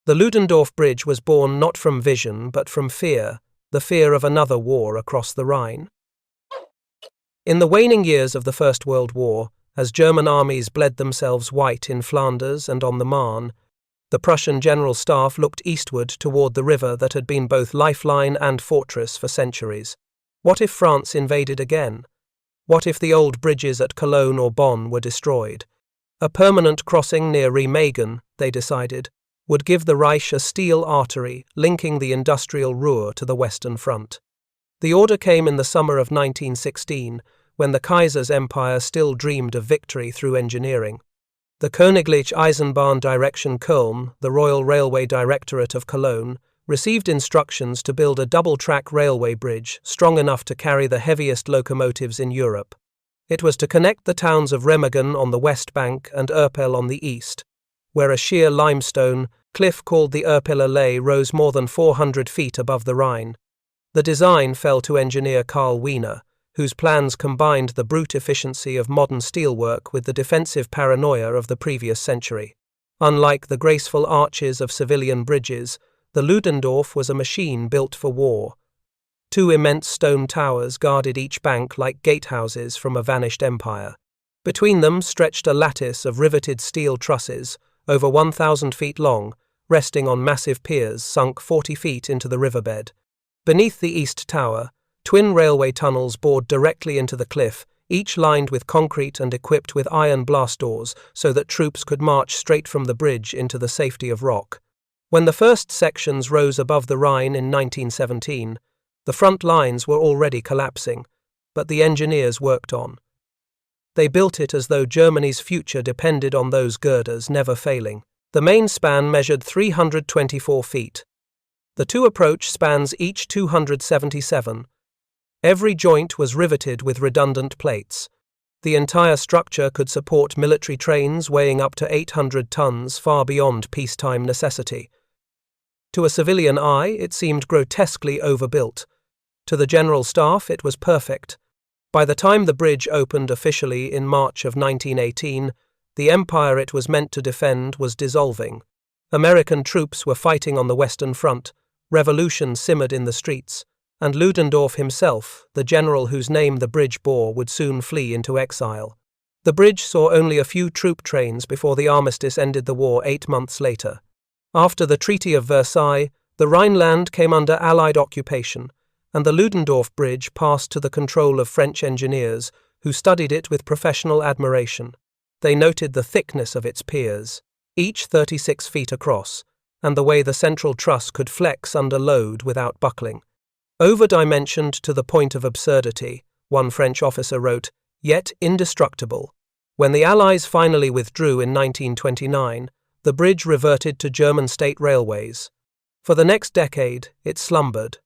The Ludendorff Bridge was born not from vision but from fear, the fear of another war across the Rhine. In the waning years of the First World War, as German armies bled themselves white in Flanders and on the Marne, the Prussian General Staff looked eastward toward the river that had been both lifeline and fortress for centuries. What if France invaded again? What if the old bridges at Cologne or Bonn were destroyed? A permanent crossing near Remagen, they decided, would give the Reich a steel artery linking the industrial Ruhr to the Western Front. The order came in the summer of 1916, when the Kaiser's empire still dreamed of victory through engineering. The Königliche Eisenbahndirektion Köln, the Royal Railway Directorate of Cologne, received instructions to build a double-track railway bridge strong enough to carry the heaviest locomotives in Europe. It was to connect the towns of Remagen on the west bank and Erpel on the east, where a sheer limestone cliff called the Erpeler Lay rose more than 400 feet above the Rhine. The design fell to engineer Karl Wiener, whose plans combined the brute efficiency of modern steelwork with the defensive paranoia of the previous century. Unlike the graceful arches of civilian bridges, the Ludendorff was a machine built for war. Two immense stone towers guarded each bank like gatehouses from a vanished empire. Between them stretched a lattice of riveted steel trusses, over 1,000 feet long, resting on massive piers sunk 40 feet into the riverbed. Beneath the east tower, twin railway tunnels bored directly into the cliff, each lined with concrete and equipped with iron blast doors so that troops could march straight from the bridge into the safety of rock. When the first sections rose above the Rhine in 1917, the front lines were already collapsing, but the engineers worked on. They built it as though Germany's future depended on those girders never failing. The main span measured 324 feet. The two approach spans each 277. Every joint was riveted with redundant plates. The entire structure could support military trains weighing up to 800 tons, far beyond peacetime necessity. To a civilian eye, it seemed grotesquely overbuilt. To the General Staff, it was perfect. By the time the bridge opened officially in March of 1918, the empire it was meant to defend was dissolving. American troops were fighting on the Western Front, revolution simmered in the streets, and Ludendorff himself, the general whose name the bridge bore, would soon flee into exile. The bridge saw only a few troop trains before the armistice ended the war 8 months later. After the Treaty of Versailles, the Rhineland came under Allied occupation, and the Ludendorff Bridge passed to the control of French engineers, who studied it with professional admiration. They noted the thickness of its piers, each 36 feet across, and the way the central truss could flex under load without buckling. Over-dimensioned to the point of absurdity, one French officer wrote, yet indestructible. When the Allies finally withdrew in 1929, the bridge reverted to German state railways. For the next decade, it slumbered.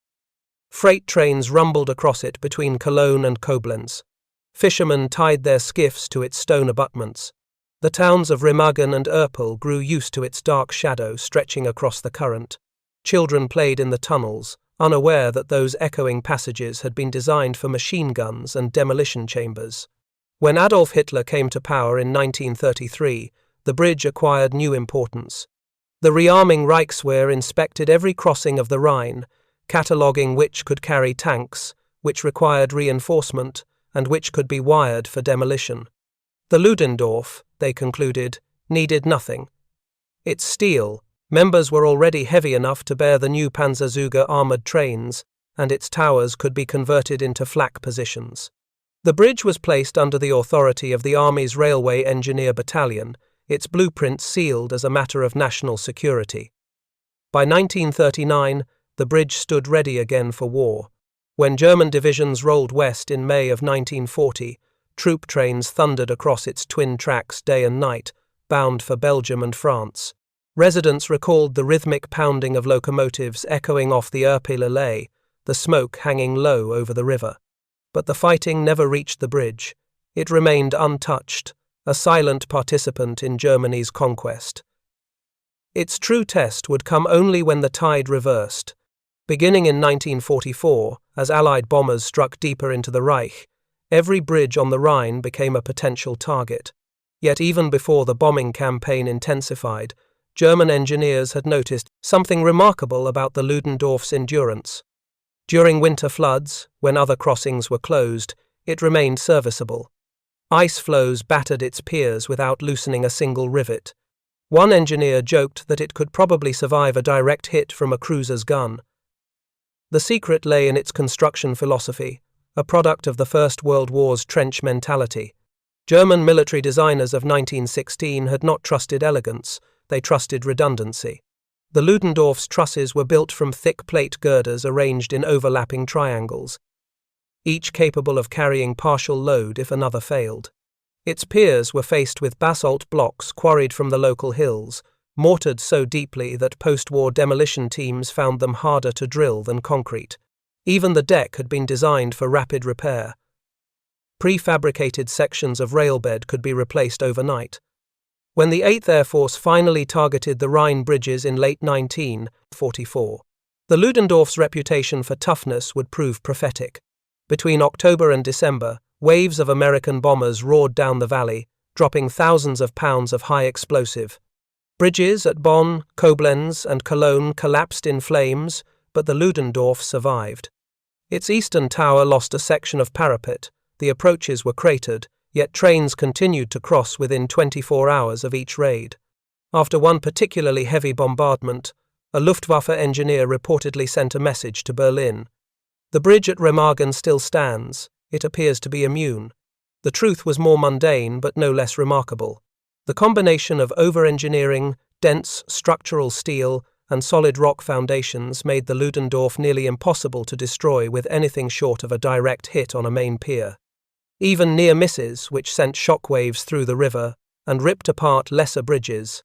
Freight trains rumbled across it between Cologne and Koblenz. Fishermen tied their skiffs to its stone abutments. The towns of Remagen and Erpel grew used to its dark shadow stretching across the current. Children played in the tunnels, unaware that those echoing passages had been designed for machine guns and demolition chambers. When Adolf Hitler came to power in 1933, the bridge acquired new importance. The rearming Reichswehr inspected every crossing of the Rhine, cataloguing which could carry tanks, which required reinforcement, and which could be wired for demolition. The Ludendorff, they concluded, needed nothing. Its steel, members were already heavy enough to bear the new Panzerzuger armoured trains, and its towers could be converted into flak positions. The bridge was placed under the authority of the Army's Railway Engineer Battalion, its blueprints sealed as a matter of national security. By 1939, the bridge stood ready again for war. When German divisions rolled west in May of 1940, troop trains thundered across its twin tracks day and night, bound for Belgium and France. Residents recalled the rhythmic pounding of locomotives echoing off the Erpeler Lay, the smoke hanging low over the river. But the fighting never reached the bridge. It remained untouched, a silent participant in Germany's conquest. Its true test would come only when the tide reversed. Beginning in 1944, as Allied bombers struck deeper into the Reich, every bridge on the Rhine became a potential target. Yet even before the bombing campaign intensified, German engineers had noticed something remarkable about the Ludendorff's endurance. During winter floods, when other crossings were closed, it remained serviceable. Ice floes battered its piers without loosening a single rivet. One engineer joked that it could probably survive a direct hit from a cruiser's gun. The secret lay in its construction philosophy, a product of the First World War's trench mentality. German military designers of 1916 had not trusted elegance, they trusted redundancy. The Ludendorff's trusses were built from thick plate girders arranged in overlapping triangles, each capable of carrying partial load if another failed. Its piers were faced with basalt blocks quarried from the local hills, mortared so deeply that post-war demolition teams found them harder to drill than concrete. Even the deck had been designed for rapid repair. Prefabricated sections of railbed could be replaced overnight. When the 8th Air Force finally targeted the Rhine bridges in late 1944, the Ludendorff's reputation for toughness would prove prophetic. Between October and December, waves of American bombers roared down the valley, dropping thousands of pounds of high explosive. Bridges at Bonn, Koblenz, and Cologne collapsed in flames, but the Ludendorff survived. Its eastern tower lost a section of parapet, the approaches were cratered, yet trains continued to cross within 24 hours of each raid. After one particularly heavy bombardment, a Luftwaffe engineer reportedly sent a message to Berlin. The bridge at Remagen still stands, it appears to be immune. The truth was more mundane but no less remarkable. The combination of overengineering, dense structural steel, and solid rock foundations made the Ludendorff nearly impossible to destroy with anything short of a direct hit on a main pier. Even near misses, which sent shockwaves through the river and ripped apart lesser bridges,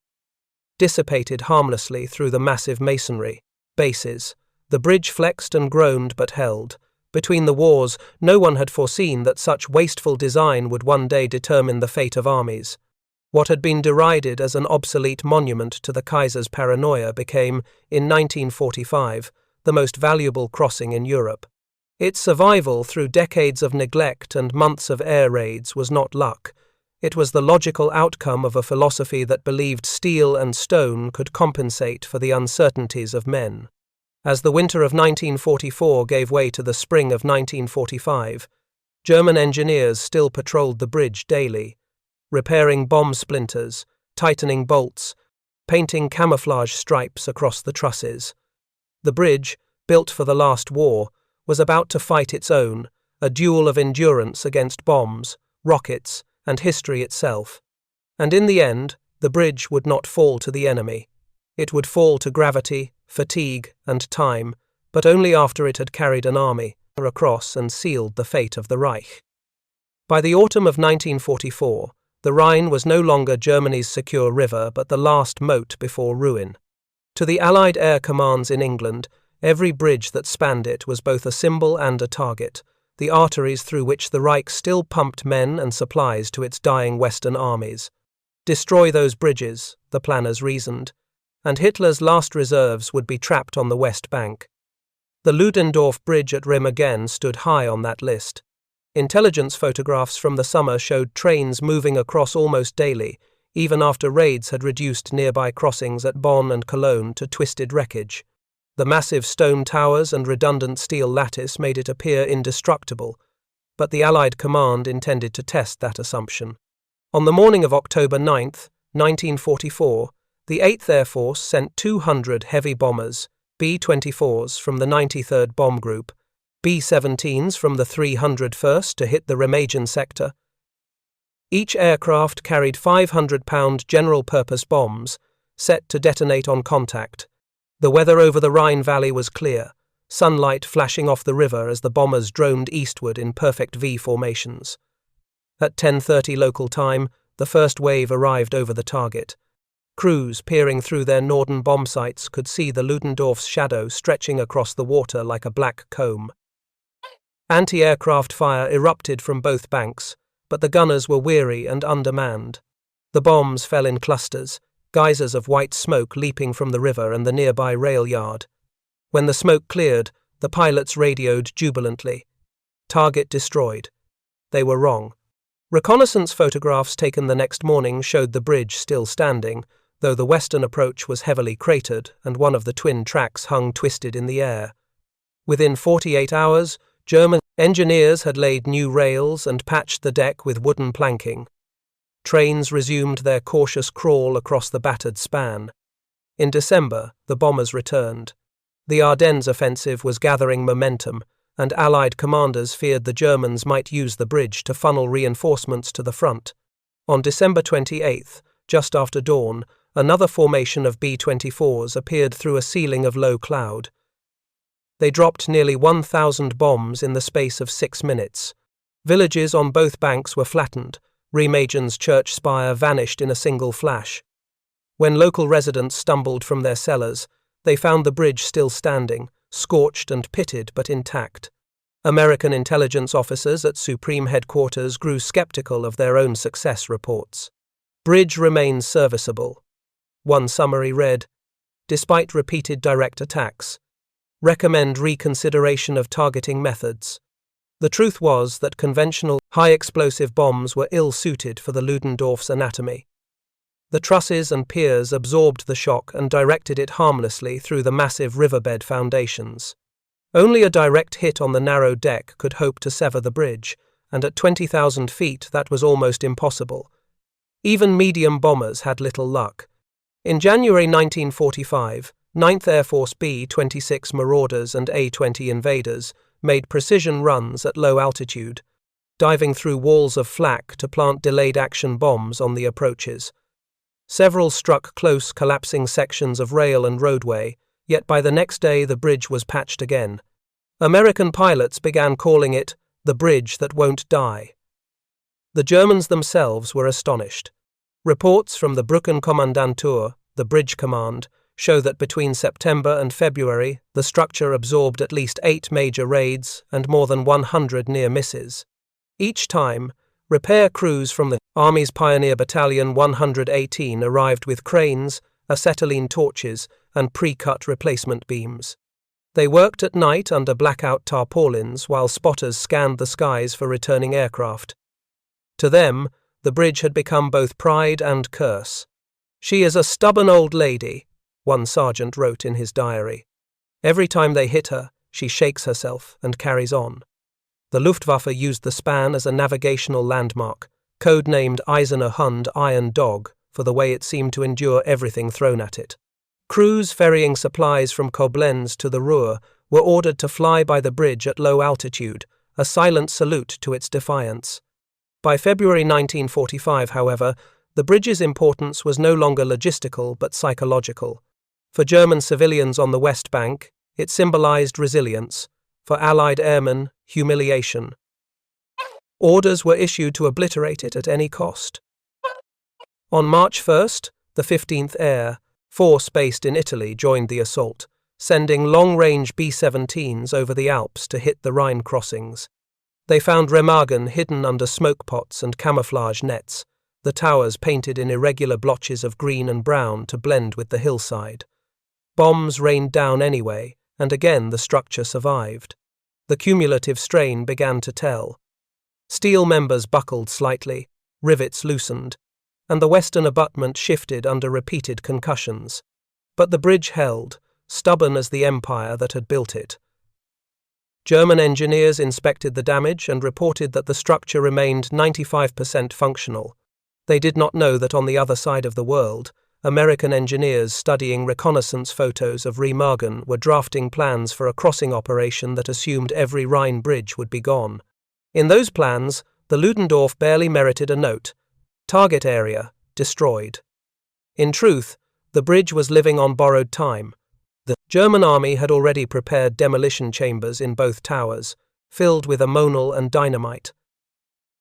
dissipated harmlessly through the massive masonry bases. The bridge flexed and groaned but held. Between the wars, no one had foreseen that such wasteful design would one day determine the fate of armies. What had been derided as an obsolete monument to the Kaiser's paranoia became, in 1945, the most valuable crossing in Europe. Its survival through decades of neglect and months of air raids was not luck. It was the logical outcome of a philosophy that believed steel and stone could compensate for the uncertainties of men. As the winter of 1944 gave way to the spring of 1945, German engineers still patrolled the bridge daily, repairing bomb splinters, tightening bolts, painting camouflage stripes across the trusses. The bridge, built for the last war, was about to fight its own, a duel of endurance against bombs, rockets, and history itself. And in the end, the bridge would not fall to the enemy. It would fall to gravity, fatigue, and time, but only after it had carried an army across and sealed the fate of the Reich. By the autumn of 1944, the Rhine was no longer Germany's secure river but the last moat before ruin. To the Allied air commands in England, every bridge that spanned it was both a symbol and a target, the arteries through which the Reich still pumped men and supplies to its dying Western armies. Destroy those bridges, the planners reasoned, and Hitler's last reserves would be trapped on the West Bank. The Ludendorff Bridge at Remagen stood high on that list. Intelligence photographs from the summer showed trains moving across almost daily, even after raids had reduced nearby crossings at Bonn and Cologne to twisted wreckage. The massive stone towers and redundant steel lattice made it appear indestructible, but the Allied command intended to test that assumption. On the morning of October 9, 1944, the 8th Air Force sent 200 heavy bombers, B-24s from the 93rd Bomb Group, B-17s from the 301st to hit the Remagen sector. Each aircraft carried 500-pound general-purpose bombs, set to detonate on contact. The weather over the Rhine Valley was clear, sunlight flashing off the river as the bombers droned eastward in perfect V formations. At 10:30 local time, the first wave arrived over the target. Crews peering through their Norden bomb sights could see the Ludendorff's shadow stretching across the water like a black comb. Anti-aircraft fire erupted from both banks, but the gunners were weary and undermanned. The bombs fell in clusters, geysers of white smoke leaping from the river and the nearby rail yard. When the smoke cleared, the pilots radioed jubilantly. Target destroyed. They were wrong. Reconnaissance photographs taken the next morning showed the bridge still standing, though the western approach was heavily cratered and one of the twin tracks hung twisted in the air. Within 48 hours, German engineers had laid new rails and patched the deck with wooden planking. Trains resumed their cautious crawl across the battered span. In December, the bombers returned. The Ardennes offensive was gathering momentum, and Allied commanders feared the Germans might use the bridge to funnel reinforcements to the front. On December 28, just after dawn, another formation of B-24s appeared through a ceiling of low cloud. They dropped nearly 1,000 bombs in the space of 6 minutes. Villages on both banks were flattened. Remagen's church spire vanished in a single flash. When local residents stumbled from their cellars, they found the bridge still standing, scorched and pitted but intact. American intelligence officers at Supreme Headquarters grew skeptical of their own success reports. Bridge remains serviceable. One summary read, "Despite repeated direct attacks, recommend reconsideration of targeting methods." The truth was that conventional, high-explosive bombs were ill-suited for the Ludendorff's anatomy. The trusses and piers absorbed the shock and directed it harmlessly through the massive riverbed foundations. Only a direct hit on the narrow deck could hope to sever the bridge, and at 20,000 feet that was almost impossible. Even medium bombers had little luck. In January 1945, 9th Air Force B-26 Marauders and A-20 Invaders made precision runs at low altitude, diving through walls of flak to plant delayed action bombs on the approaches. Several struck close, collapsing sections of rail and roadway, yet by the next day the bridge was patched again. American pilots began calling it the bridge that won't die. The Germans themselves were astonished. Reports from the Brückenkommandantur, the bridge command, show that between September and February the structure absorbed at least 8 major raids and more than 100 near misses. Each time, repair crews from the Army's Pioneer Battalion 118 arrived with cranes, acetylene torches, and pre-cut replacement beams. They worked at night under blackout tarpaulins while spotters scanned the skies for returning aircraft. To them, the bridge had become both pride and curse. "She is a stubborn old lady," one sergeant wrote in his diary. "Every time they hit her, she shakes herself and carries on." The Luftwaffe used the span as a navigational landmark, codenamed Eiserner Hund, Iron Dog, for the way it seemed to endure everything thrown at it. Crews ferrying supplies from Koblenz to the Ruhr were ordered to fly by the bridge at low altitude, a silent salute to its defiance. By February 1945, however, the bridge's importance was no longer logistical but psychological. For German civilians on the West Bank, it symbolized resilience. For Allied airmen, humiliation. Orders were issued to obliterate it at any cost. On March 1st, the 15th Air Force based in Italy joined the assault, sending long-range B-17s over the Alps to hit the Rhine crossings. They found Remagen hidden under smoke pots and camouflage nets, the towers painted in irregular blotches of green and brown to blend with the hillside. Bombs rained down anyway, and again the structure survived. The cumulative strain began to tell. Steel members buckled slightly, rivets loosened, and the western abutment shifted under repeated concussions. But the bridge held, stubborn as the empire that had built it. German engineers inspected the damage and reported that the structure remained 95% functional. They did not know that on the other side of the world, American engineers studying reconnaissance photos of Remagen were drafting plans for a crossing operation that assumed every Rhine bridge would be gone. In those plans, the Ludendorff barely merited a note: target area, destroyed. In truth, the bridge was living on borrowed time. The German army had already prepared demolition chambers in both towers, filled with ammonal and dynamite.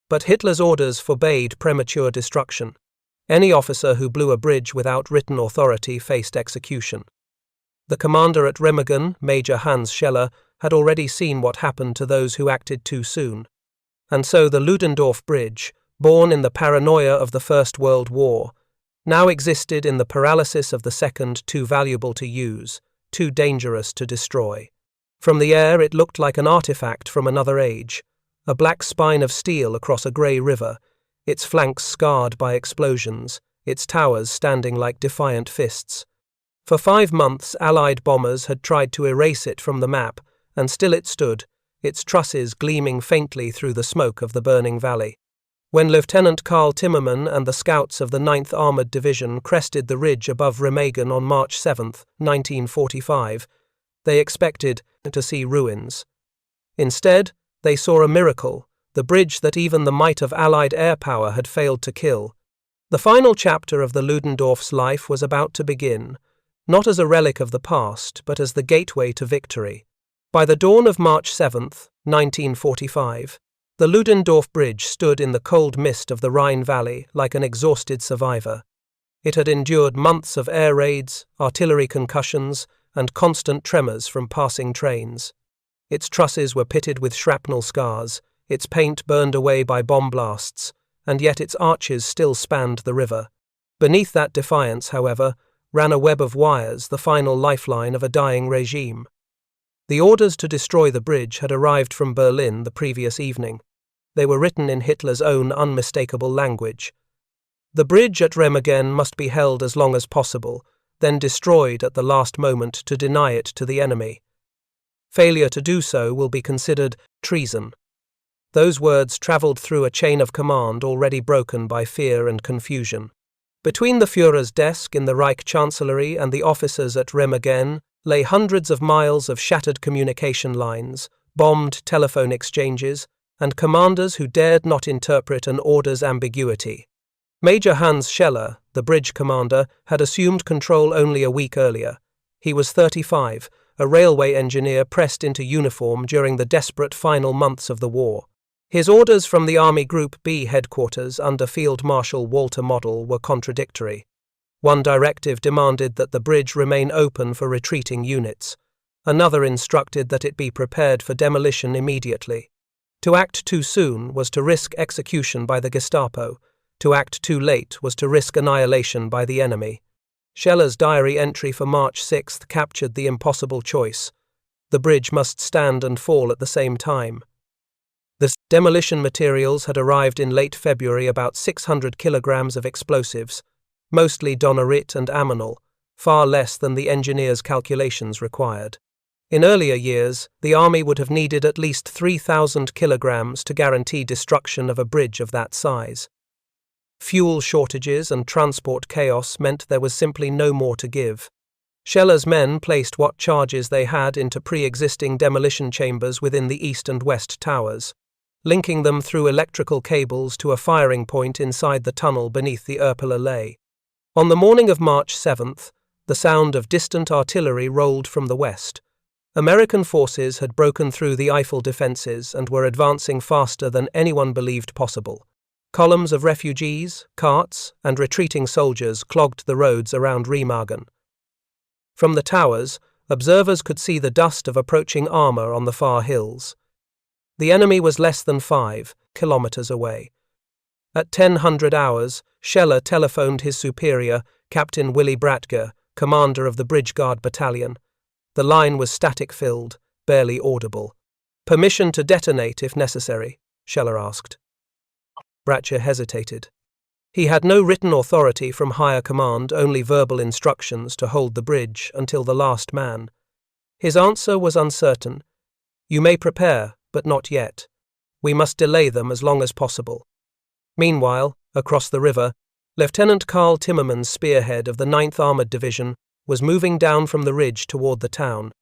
But Hitler's orders forbade premature destruction. Any officer who blew a bridge without written authority faced execution. The commander at Remagen, Major Hans Scheller, had already seen what happened to those who acted too soon. And so the Ludendorff Bridge, born in the paranoia of the First World War, now existed in the paralysis of the Second, too valuable to use, too dangerous to destroy. From the air it looked like an artifact from another age, a black spine of steel across a grey river, its flanks scarred by explosions, its towers standing like defiant fists. For 5 months, Allied bombers had tried to erase it from the map, and still it stood, its trusses gleaming faintly through the smoke of the burning valley. When Lieutenant Karl Timmerman and the scouts of the 9th Armoured Division crested the ridge above Remagen on March 7, 1945, they expected to see ruins. Instead, they saw a miracle, the bridge that even the might of Allied air power had failed to kill. The final chapter of the Ludendorff's life was about to begin, not as a relic of the past, but as the gateway to victory. By the dawn of March 7, 1945, the Ludendorff Bridge stood in the cold mist of the Rhine Valley like an exhausted survivor. It had endured months of air raids, artillery concussions, and constant tremors from passing trains. Its trusses were pitted with shrapnel scars, its paint burned away by bomb blasts, and yet its arches still spanned the river. Beneath that defiance, however, ran a web of wires, the final lifeline of a dying regime. The orders to destroy the bridge had arrived from Berlin the previous evening. They were written in Hitler's own unmistakable language. The bridge at Remagen must be held as long as possible, then destroyed at the last moment to deny it to the enemy. Failure to do so will be considered treason. Those words travelled through a chain of command already broken by fear and confusion. Between the Führer's desk in the Reich Chancellery and the officers at Remagen lay hundreds of miles of shattered communication lines, bombed telephone exchanges, and commanders who dared not interpret an order's ambiguity. Major Hans Scheller, the bridge commander, had assumed control only a week earlier. He was 35, a railway engineer pressed into uniform during the desperate final months of the war. His orders from the Army Group B headquarters under Field Marshal Walter Model were contradictory. One directive demanded that the bridge remain open for retreating units. Another instructed that it be prepared for demolition immediately. To act too soon was to risk execution by the Gestapo. To act too late was to risk annihilation by the enemy. Scheller's diary entry for March 6 captured the impossible choice. The bridge must stand and fall at the same time. The demolition materials had arrived in late February, about 600 kilograms of explosives, mostly donerit and ammonal, far less than the engineers' calculations required. In earlier years, the army would have needed at least 3,000 kilograms to guarantee destruction of a bridge of that size. Fuel shortages and transport chaos meant there was simply no more to give. Scheller's men placed what charges they had into pre-existing demolition chambers within the east and west towers, linking them through electrical cables to a firing point inside the tunnel beneath the Erpel Allee. On the morning of March 7th, the sound of distant artillery rolled from the west. American forces had broken through the Eiffel defences and were advancing faster than anyone believed possible. Columns of refugees, carts, and retreating soldiers clogged the roads around Remagen. From the towers, observers could see the dust of approaching armour on the far hills. The enemy was less than 5 kilometres away. At 10:00 hours, Scheller telephoned his superior, Captain Willy Bratger, commander of the Bridge Guard Battalion. The line was static-filled, barely audible. "Permission to detonate if necessary?" Scheller asked. Bratger hesitated. He had no written authority from higher command, only verbal instructions to hold the bridge until the last man. His answer was uncertain. "You may prepare, but not yet. We must delay them as long as possible." Meanwhile, across the river, Lieutenant Karl Timmerman's spearhead of the 9th Armoured Division was moving down from the ridge toward the town.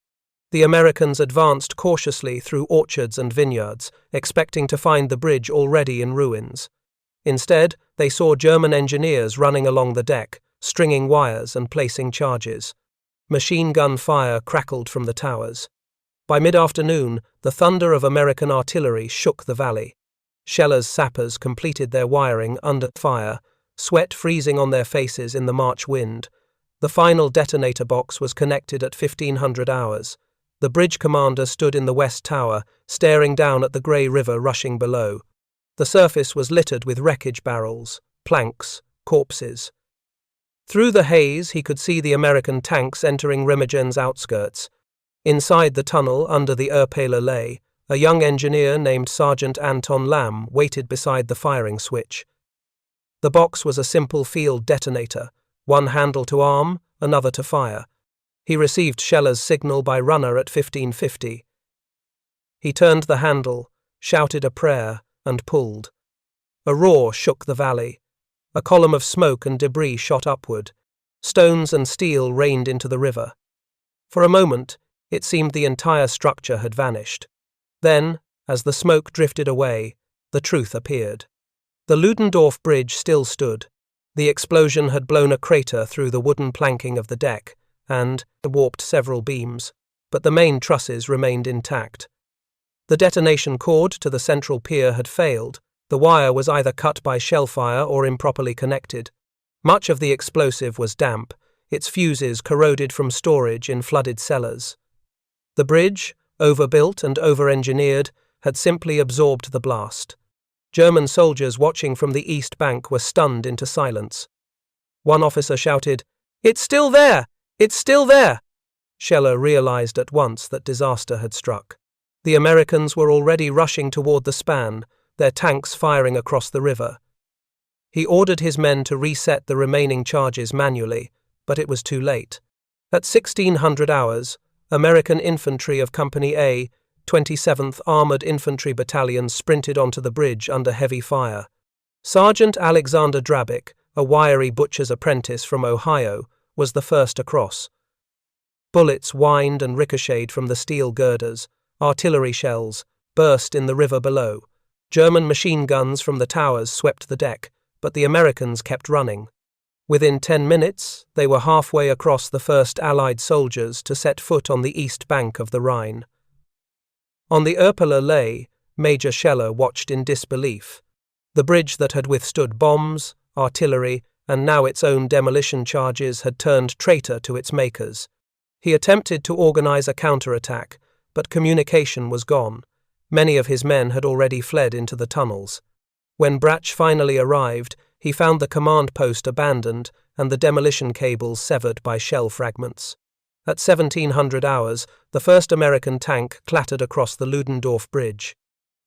The Americans advanced cautiously through orchards and vineyards, expecting to find the bridge already in ruins. Instead, they saw German engineers running along the deck, stringing wires and placing charges. Machine gun fire crackled from the towers. By mid-afternoon, the thunder of American artillery shook the valley. Scheller's sappers completed their wiring under fire, sweat freezing on their faces in the March wind. The final detonator box was connected at 1500 hours. The bridge commander stood in the west tower, staring down at the grey river rushing below. The surface was littered with wreckage barrels, planks, corpses. Through the haze, he could see the American tanks entering Remagen's outskirts. Inside the tunnel under the Erpel Allee, a young engineer named Sergeant Anton Lamb waited beside the firing switch. The box was a simple field detonator, one handle to arm, another to fire. He received Scheller's signal by runner at 1550. He turned the handle, shouted a prayer, and pulled. A roar shook the valley. A column of smoke and debris shot upward. Stones and steel rained into the river. For a moment, it seemed the entire structure had vanished. Then, as the smoke drifted away, the truth appeared. The Ludendorff Bridge still stood. The explosion had blown a crater through the wooden planking of the deck and warped several beams, but the main trusses remained intact. The detonation cord to the central pier had failed. The wire was either cut by shellfire or improperly connected. Much of the explosive was damp, its fuses corroded from storage in flooded cellars. The bridge, overbuilt and overengineered, had simply absorbed the blast. German soldiers watching from the east bank were stunned into silence. One officer shouted, "It's still there! It's still there!" Scheller realized at once that disaster had struck. The Americans were already rushing toward the span, their tanks firing across the river. He ordered his men to reset the remaining charges manually, but it was too late. At 1600 hours, American infantry of Company A, 27th Armored Infantry Battalion sprinted onto the bridge under heavy fire. Sergeant Alexander Drabick, a wiry butcher's apprentice from Ohio, was the first across. Bullets whined and ricocheted from the steel girders. Artillery shells burst in the river below. German machine guns from the towers swept the deck, but the Americans kept running. Within 10 minutes, they were halfway across the first Allied soldiers to set foot on the east bank of the Rhine. On the Erpeler Lay, Major Scheller watched in disbelief. The bridge that had withstood bombs, artillery, and now its own demolition charges had turned traitor to its makers. He attempted to organize a counterattack, but communication was gone. Many of his men had already fled into the tunnels. When Brach finally arrived, he found the command post abandoned and the demolition cables severed by shell fragments. At 1700 hours, the first American tank clattered across the Ludendorff Bridge.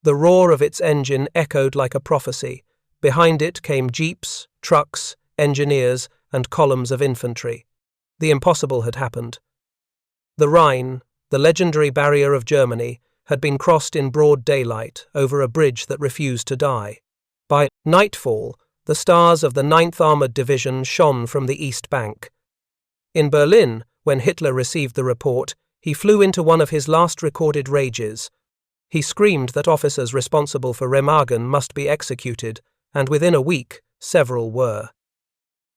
The roar of its engine echoed like a prophecy. Behind it came jeeps, trucks, engineers, and columns of infantry. The impossible had happened. The Rhine, the legendary barrier of Germany, had been crossed in broad daylight over a bridge that refused to die. By nightfall, the stars of the 9th Armored Division shone from the east bank. In Berlin, when Hitler received the report, he flew into one of his last recorded rages. He screamed that officers responsible for Remagen must be executed, and within a week, several were.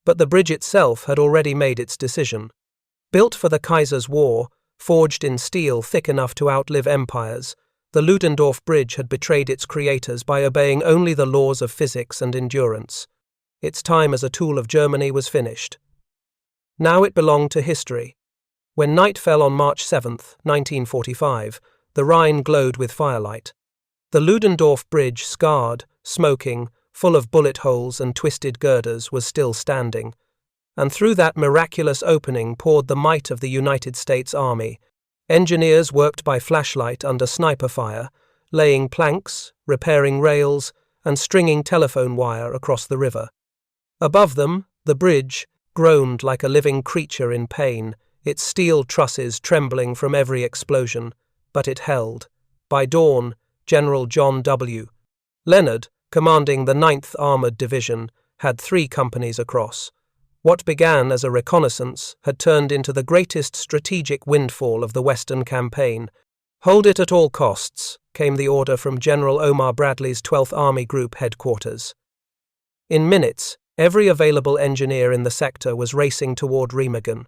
But the bridge itself had already made its decision. Built for the Kaiser's war, forged in steel thick enough to outlive empires, the Ludendorff Bridge had betrayed its creators by obeying only the laws of physics and endurance. Its time as a tool of Germany was finished. Now it belonged to history. When night fell on March 7, 1945, the Rhine glowed with firelight. The Ludendorff Bridge, scarred, smoking, full of bullet holes and twisted girders, was still standing. And through that miraculous opening poured the might of the United States Army. Engineers worked by flashlight under sniper fire, laying planks, repairing rails, and stringing telephone wire across the river. Above them, the bridge groaned like a living creature in pain, its steel trusses trembling from every explosion, but it held. By dawn, General John W. Leonard, commanding the 9th Armored Division, had 3 companies across. What began as a reconnaissance had turned into the greatest strategic windfall of the Western campaign. "Hold it at all costs," came the order from General Omar Bradley's 12th Army Group headquarters. In minutes, every available engineer in the sector was racing toward Remagen.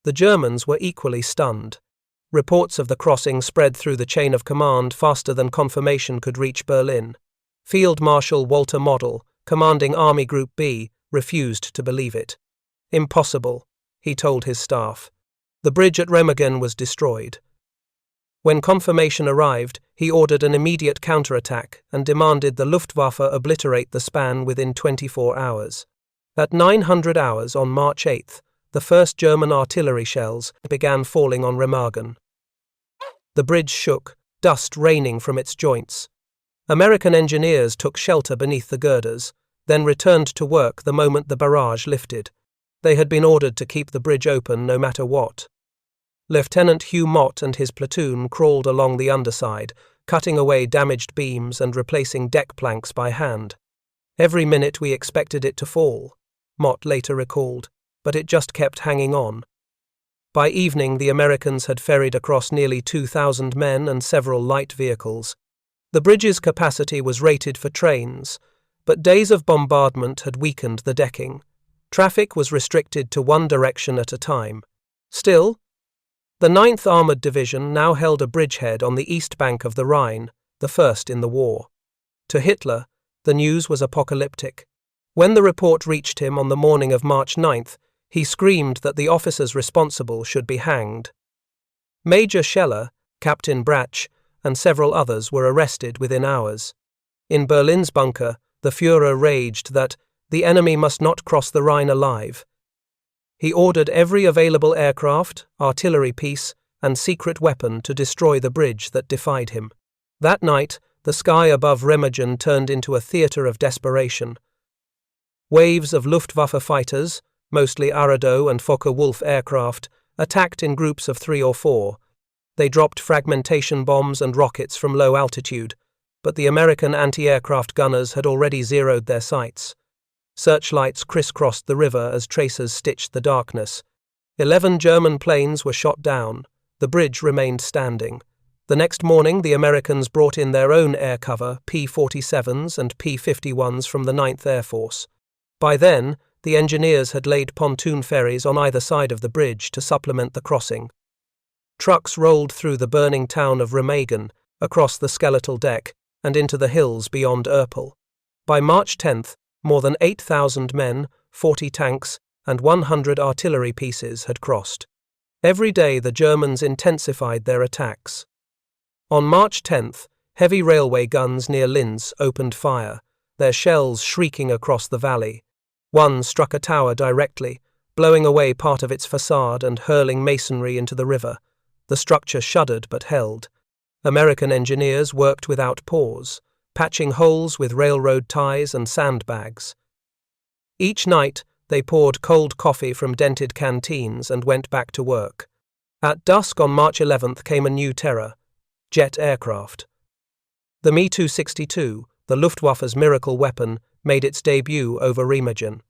The Germans were equally stunned. Reports of the crossing spread through the chain of command faster than confirmation could reach Berlin. Field Marshal Walter Model, commanding Army Group B, refused to believe it. "Impossible," he told his staff. The bridge at Remagen was destroyed. When confirmation arrived, he ordered an immediate counterattack and demanded the Luftwaffe obliterate the span within 24 hours. At 900 hours on March 8th, the first German artillery shells began falling on Remagen. The bridge shook, dust raining from its joints. American engineers took shelter beneath the girders. then returned to work the moment the barrage lifted. They had been ordered to keep the bridge open no matter what. Lieutenant Hugh Mott and his platoon crawled along the underside, cutting away damaged beams and replacing deck planks by hand. "Every minute we expected it to fall," Mott later recalled, but it just kept hanging on. By evening, the Americans had ferried across nearly 2,000 men and several light vehicles. The bridge's capacity was rated for trains, but days of bombardment had weakened the decking. Traffic was restricted to one direction at a time. Still, the 9th Armoured Division now held a bridgehead on the east bank of the Rhine, the first in the war. To Hitler, the news was apocalyptic. When the report reached him on the morning of March 9th, he screamed that the officers responsible should be hanged. Major Scheller, Captain Brach, and several others were arrested within hours. In Berlin's bunker, the Führer raged that the enemy must not cross the Rhine alive. He ordered every available aircraft, artillery piece, and secret weapon to destroy the bridge that defied him. That night, the sky above Remagen turned into a theatre of desperation. Waves of Luftwaffe fighters, mostly Arado and Focke-Wulf aircraft, attacked in groups of 3 or 4. They dropped fragmentation bombs and rockets from low altitude, but the American anti-aircraft gunners had already zeroed their sights. Searchlights crisscrossed the river as tracers stitched the darkness. 11 German planes were shot down. The bridge remained standing. The next morning, the Americans brought in their own air cover, P-47s and P-51s from the 9th Air Force. By then, the engineers had laid pontoon ferries on either side of the bridge to supplement the crossing. Trucks rolled through the burning town of Remagen, across the skeletal deck, and into the hills beyond Erpel. By March 10th, more than 8,000 men, 40 tanks, and 100 artillery pieces had crossed. Every day the Germans intensified their attacks. On March 10th, heavy railway guns near Linz opened fire, their shells shrieking across the valley. One struck a tower directly, blowing away part of its facade and hurling masonry into the river. The structure shuddered but held. American engineers worked without pause, patching holes with railroad ties and sandbags. Each night, they poured cold coffee from dented canteens and went back to work. At dusk on March 11th came a new terror: jet aircraft. The Me-262, the Luftwaffe's miracle weapon, made its debut over Remagen.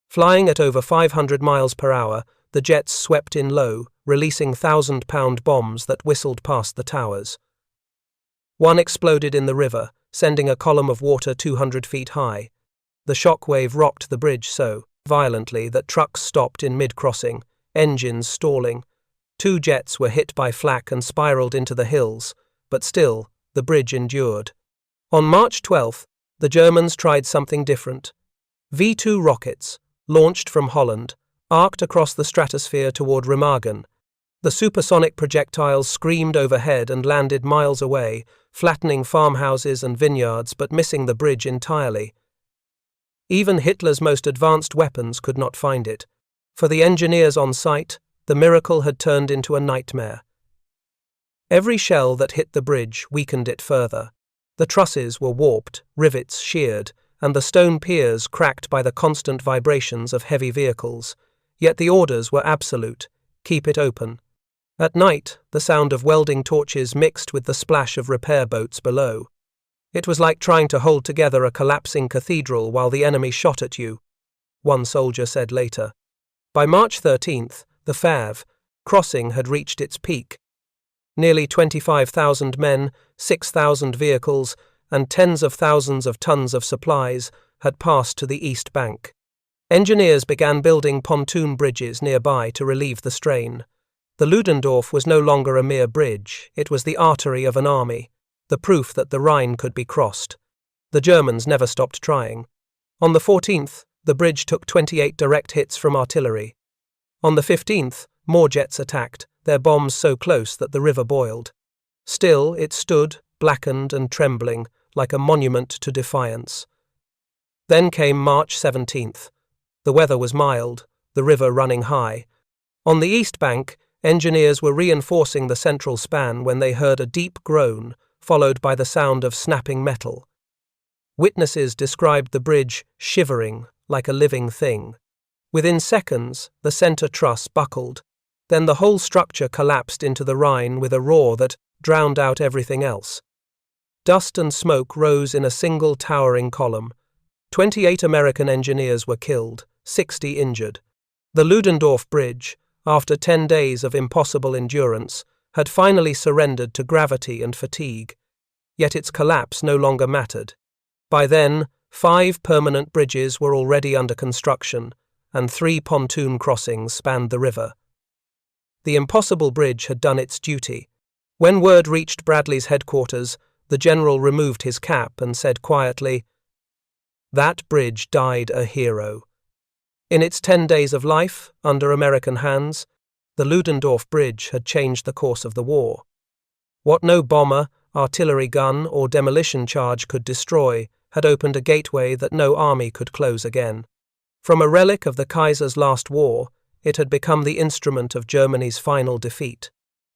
Flying at over 500 miles per hour, the jets swept in low, releasing 1,000-pound bombs that whistled past the towers. One exploded in the river, sending a column of water 200 feet high. The shockwave rocked the bridge so violently that trucks stopped in mid-crossing, engines stalling. 2 jets were hit by flak and spiraled into the hills, but still, the bridge endured. On March 12th, the Germans tried something different. V-2 rockets, launched from Holland, arced across the stratosphere toward Remagen. The supersonic projectiles screamed overhead and landed miles away, flattening farmhouses and vineyards but missing the bridge entirely. Even Hitler's most advanced weapons could not find it. For the engineers on site, the miracle had turned into a nightmare. Every shell that hit the bridge weakened it further. The trusses were warped, rivets sheared, and the stone piers cracked by the constant vibrations of heavy vehicles. Yet the orders were absolute: keep it open. At night, the sound of welding torches mixed with the splash of repair boats below. It was like trying to hold together a collapsing cathedral while the enemy shot at you, one soldier said later. By March 13th, the Fave crossing had reached its peak. Nearly 25,000 men, 6,000 vehicles, and tens of thousands of tons of supplies had passed to the east bank. Engineers began building pontoon bridges nearby to relieve the strain. The Ludendorff was no longer a mere bridge, it was the artery of an army, the proof that the Rhine could be crossed. The Germans never stopped trying. On the 14th, the bridge took 28 direct hits from artillery. On the 15th, more jets attacked, their bombs so close that the river boiled. Still, it stood, blackened and trembling, like a monument to defiance. Then came March 17th. The weather was mild, the river running high. On the east bank, engineers were reinforcing the central span when they heard a deep groan, followed by the sound of snapping metal. Witnesses described the bridge shivering like a living thing. Within seconds, the center truss buckled. Then the whole structure collapsed into the Rhine with a roar that drowned out everything else. Dust and smoke rose in a single towering column. 28 American engineers were killed, 60 injured. The Ludendorff Bridge, after 10 days of impossible endurance, had finally surrendered to gravity and fatigue. Yet its collapse no longer mattered. By then, 5 permanent bridges were already under construction, and 3 pontoon crossings spanned the river. The impossible bridge had done its duty. When word reached Bradley's headquarters, the general removed his cap and said quietly, "That bridge died a hero." In its 10 days of life, under American hands, the Ludendorff Bridge had changed the course of the war. What no bomber, artillery gun, or demolition charge could destroy had opened a gateway that no army could close again. From a relic of the Kaiser's last war, it had become the instrument of Germany's final defeat.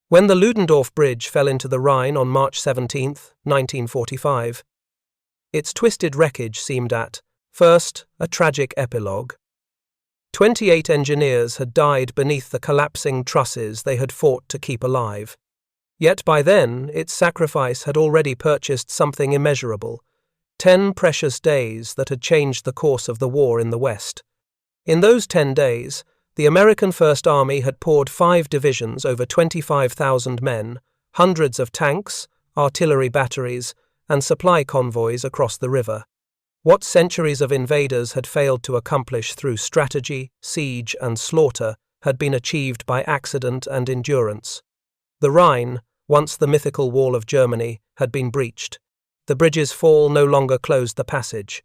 When the Ludendorff Bridge fell into the Rhine on March 17, 1945, its twisted wreckage seemed at first a tragic epilogue. 28 engineers had died beneath the collapsing trusses they had fought to keep alive. Yet by then, its sacrifice had already purchased something immeasurable, 10 precious days that had changed the course of the war in the West. In those 10 days, the American First Army had poured 5 divisions over 25,000 men, hundreds of tanks, artillery batteries, and supply convoys across the river. What centuries of invaders had failed to accomplish through strategy, siege, and slaughter had been achieved by accident and endurance. The Rhine, once the mythical wall of Germany, had been breached. The bridge's fall no longer closed the passage.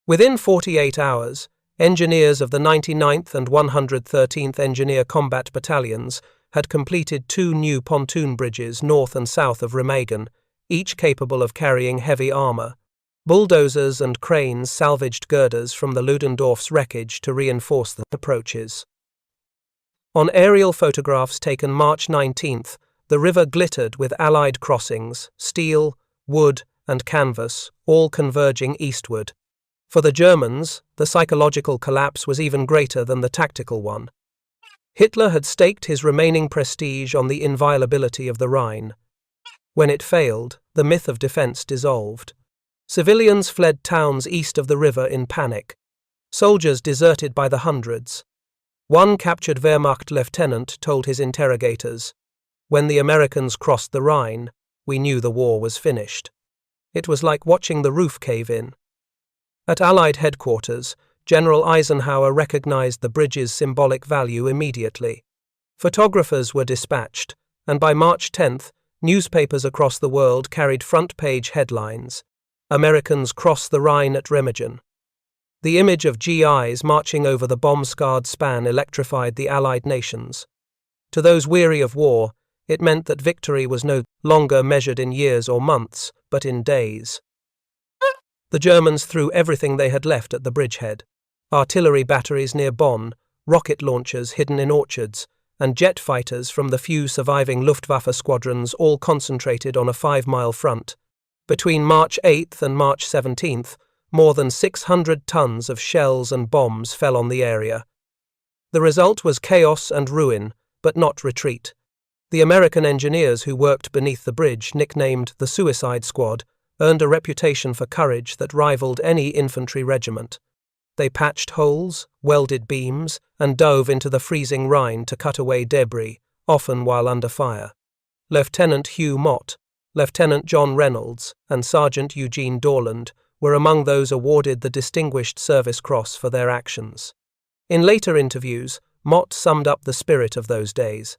Within 48 hours, engineers of the 99th and 113th Engineer Combat Battalions had completed 2 new pontoon bridges north and south of Remagen, each capable of carrying heavy armor. Bulldozers and cranes salvaged girders from the Ludendorff's wreckage to reinforce the approaches. On aerial photographs taken March 19th, the river glittered with Allied crossings, steel, wood, and canvas, all converging eastward. For the Germans, the psychological collapse was even greater than the tactical one. Hitler had staked his remaining prestige on the inviolability of the Rhine. When it failed, the myth of defense dissolved. Civilians fled towns east of the river in panic. Soldiers deserted by the hundreds. One captured Wehrmacht lieutenant told his interrogators, "When the Americans crossed the Rhine, we knew the war was finished." It was like watching the roof cave in. At Allied headquarters, General Eisenhower recognized the bridge's symbolic value immediately. Photographers were dispatched, and by March 10th, newspapers across the world carried front-page headlines. Americans cross the Rhine at Remagen. The image of GIs marching over the bomb-scarred span electrified the Allied nations. To those weary of war, it meant that victory was no longer measured in years or months, but in days. The Germans threw everything they had left at the bridgehead: artillery batteries near Bonn, rocket launchers hidden in orchards, and jet fighters from the few surviving Luftwaffe squadrons, all concentrated on a 5-mile front. Between March 8th and March 17th, more than 600 tons of shells and bombs fell on the area. The result was chaos and ruin, but not retreat. The American engineers who worked beneath the bridge, nicknamed the Suicide Squad, earned a reputation for courage that rivaled any infantry regiment. They patched holes, welded beams, and dove into the freezing Rhine to cut away debris, often while under fire. Lieutenant Hugh Mott, Lieutenant John Reynolds, and Sergeant Eugene Dorland were among those awarded the Distinguished Service Cross for their actions. In later interviews, Mott summed up the spirit of those days.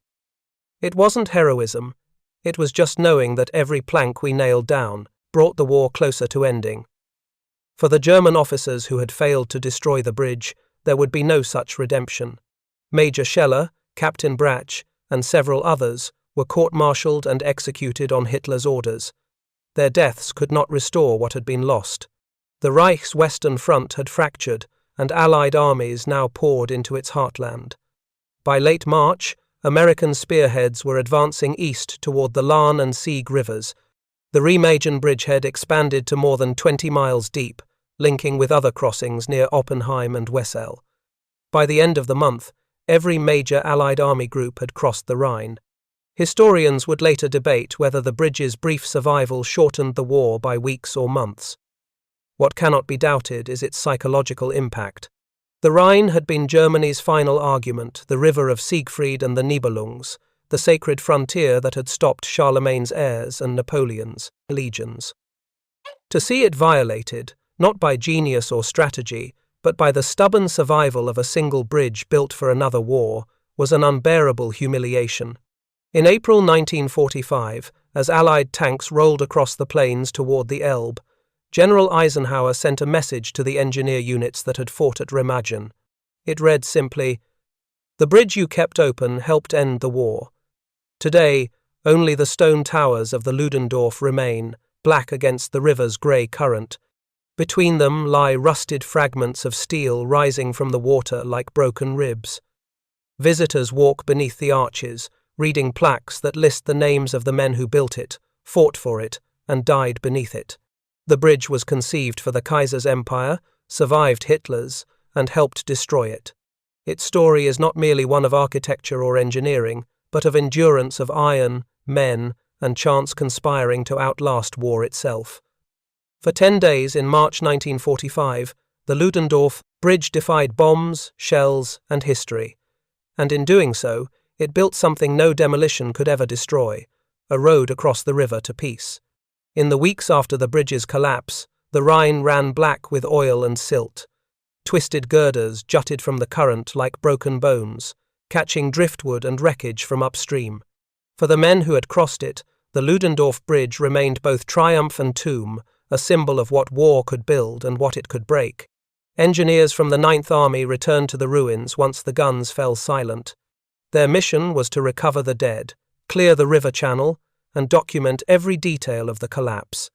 "It wasn't heroism. It was just knowing that every plank we nailed down brought the war closer to ending." For the German officers who had failed to destroy the bridge, there would be no such redemption. Major Scheller, Captain Brach, and several others were court-martialed and executed on Hitler's orders. Their deaths could not restore what had been lost. The Reich's western front had fractured, and Allied armies now poured into its heartland. By late March, American spearheads were advancing east toward the Lahn and Sieg rivers, The Remagen bridgehead expanded to more than 20 miles deep, linking with other crossings near Oppenheim and Wessel. By the end of the month, every major Allied army group had crossed the Rhine. Historians would later debate whether the bridge's brief survival shortened the war by weeks or months. What cannot be doubted is its psychological impact. The Rhine had been Germany's final argument, the river of Siegfried and the Nibelungs, the sacred frontier that had stopped Charlemagne's heirs and Napoleon's legions. To see it violated, not by genius or strategy, but by the stubborn survival of a single bridge built for another war, was an unbearable humiliation. In April 1945, as Allied tanks rolled across the plains toward the Elbe, General Eisenhower sent a message to the engineer units that had fought at Remagen. It read simply, "The bridge you kept open helped end the war. Today, only the stone towers of the Ludendorff remain, black against the river's grey current. Between them lie rusted fragments of steel rising from the water like broken ribs. Visitors walk beneath the arches, reading plaques that list the names of the men who built it, fought for it, and died beneath it. The bridge was conceived for the Kaiser's empire, survived Hitler's, and helped destroy it. Its story is not merely one of architecture or engineering, but of endurance of iron, men, and chance conspiring to outlast war itself." For 10 days in March 1945, the Ludendorff Bridge defied bombs, shells, and history. And in doing so, it built something no demolition could ever destroy, a road across the river to peace. In the weeks after the bridge's collapse, the Rhine ran black with oil and silt. Twisted girders jutted from the current like broken bones, catching driftwood and wreckage from upstream. For the men who had crossed it, the Ludendorff Bridge remained both triumph and tomb, a symbol of what war could build and what it could break. Engineers from the 9th Army returned to the ruins once the guns fell silent. Their mission was to recover the dead, clear the river channel, and document every detail of the collapse.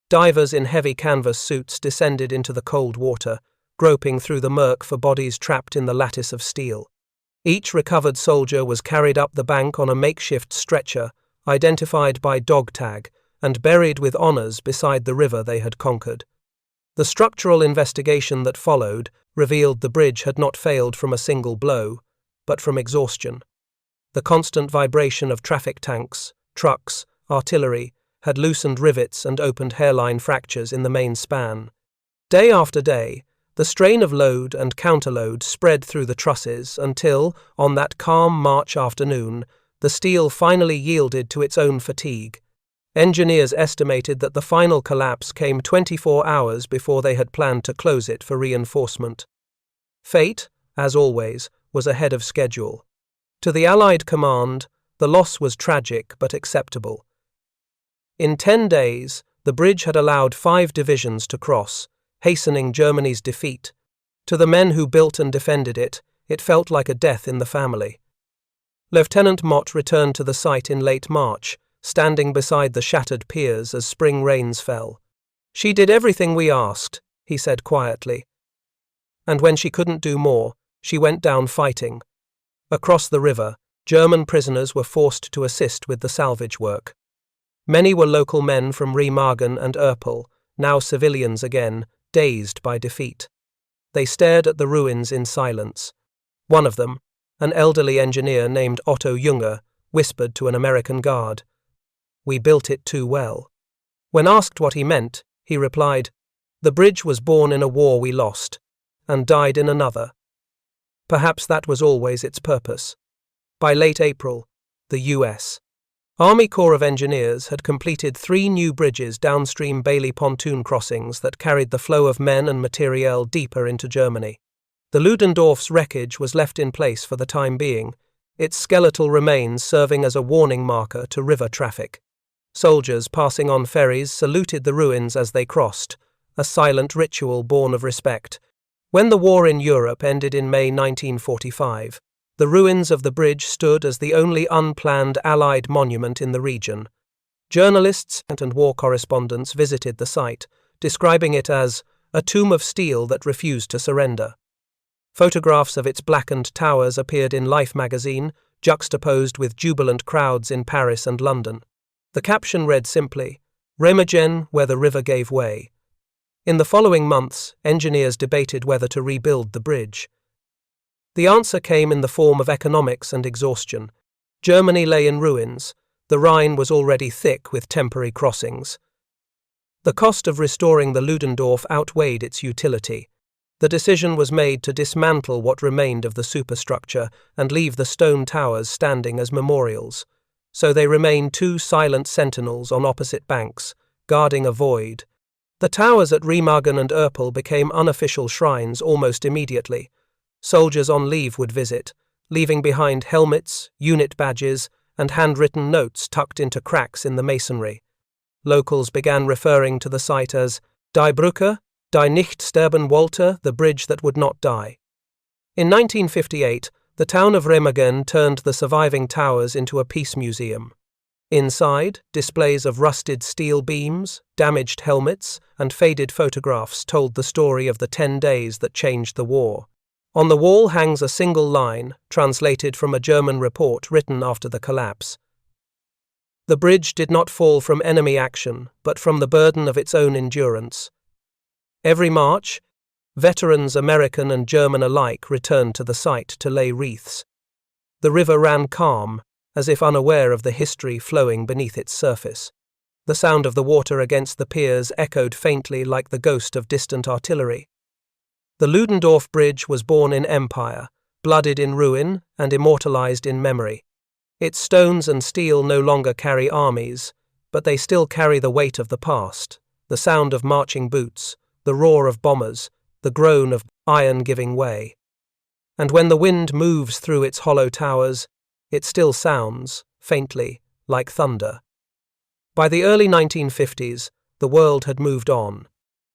Divers in heavy canvas suits descended into the cold water, groping through the murk for bodies trapped in the lattice of steel. Each recovered soldier was carried up the bank on a makeshift stretcher, identified by dog tag, and buried with honours beside the river they had conquered. The structural investigation that followed revealed the bridge had not failed from a single blow, but from exhaustion. The constant vibration of traffic tanks, trucks, artillery, had loosened rivets and opened hairline fractures in the main span. Day after day, the strain of load and counterload spread through the trusses until, on that calm March afternoon, the steel finally yielded to its own fatigue. Engineers estimated that the final collapse came 24 hours before they had planned to close it for reinforcement. Fate, as always, was ahead of schedule. To the Allied command, the loss was tragic but acceptable. In 10 days, the bridge had allowed 5 divisions to cross, hastening Germany's defeat. To the men who built and defended it, it felt like a death in the family. Lieutenant Mott returned to the site in late March, standing beside the shattered piers as spring rains fell. "She did everything we asked," he said quietly. And when she couldn't do more, she went down fighting. Across the river, German prisoners were forced to assist with the salvage work. Many were local men from Remagen and Erpel, now civilians again, dazed by defeat. They stared at the ruins in silence. One of them, an elderly engineer named Otto Junger, whispered to an American guard, "We built it too well." When asked what he meant, he replied, "The bridge was born in a war we lost, and died in another." Perhaps that was always its purpose. By late April, the U.S. Army Corps of Engineers had completed 3 new bridges downstream Bailey pontoon crossings that carried the flow of men and materiel deeper into Germany. The Ludendorff's wreckage was left in place for the time being, its skeletal remains serving as a warning marker to river traffic. Soldiers passing on ferries saluted the ruins as they crossed, a silent ritual born of respect. When the war in Europe ended in May 1945, the ruins of the bridge stood as the only unplanned Allied monument in the region. Journalists and war correspondents visited the site, describing it as a tomb of steel that refused to surrender. Photographs of its blackened towers appeared in Life magazine, juxtaposed with jubilant crowds in Paris and London. The caption read simply, Remagen, where the river gave way. In the following months, engineers debated whether to rebuild the bridge. The answer came in the form of economics and exhaustion. Germany lay in ruins. The Rhine was already thick with temporary crossings. The cost of restoring the Ludendorff outweighed its utility. The decision was made to dismantle what remained of the superstructure and leave the stone towers standing as memorials. So they remained two silent sentinels on opposite banks, guarding a void. The towers at Remagen and Erpel became unofficial shrines almost immediately. Soldiers on leave would visit, leaving behind helmets, unit badges, and handwritten notes tucked into cracks in the masonry. Locals began referring to the site as Die Brücke, Die nicht sterben wollte, the bridge that would not die. In 1958, the town of Remagen turned the surviving towers into a peace museum. Inside, displays of rusted steel beams, damaged helmets, and faded photographs told the story of the 10 days that changed the war. On the wall hangs a single line, translated from a German report written after the collapse. The bridge did not fall from enemy action, but from the burden of its own endurance. Every March, veterans, American and German alike, returned to the site to lay wreaths. The river ran calm, as if unaware of the history flowing beneath its surface. The sound of the water against the piers echoed faintly like the ghost of distant artillery. The Ludendorff Bridge was born in empire, blooded in ruin, and immortalized in memory. Its stones and steel no longer carry armies, but they still carry the weight of the past, the sound of marching boots, the roar of bombers, the groan of iron giving way. And when the wind moves through its hollow towers, it still sounds, faintly, like thunder. By the early 1950s, the world had moved on.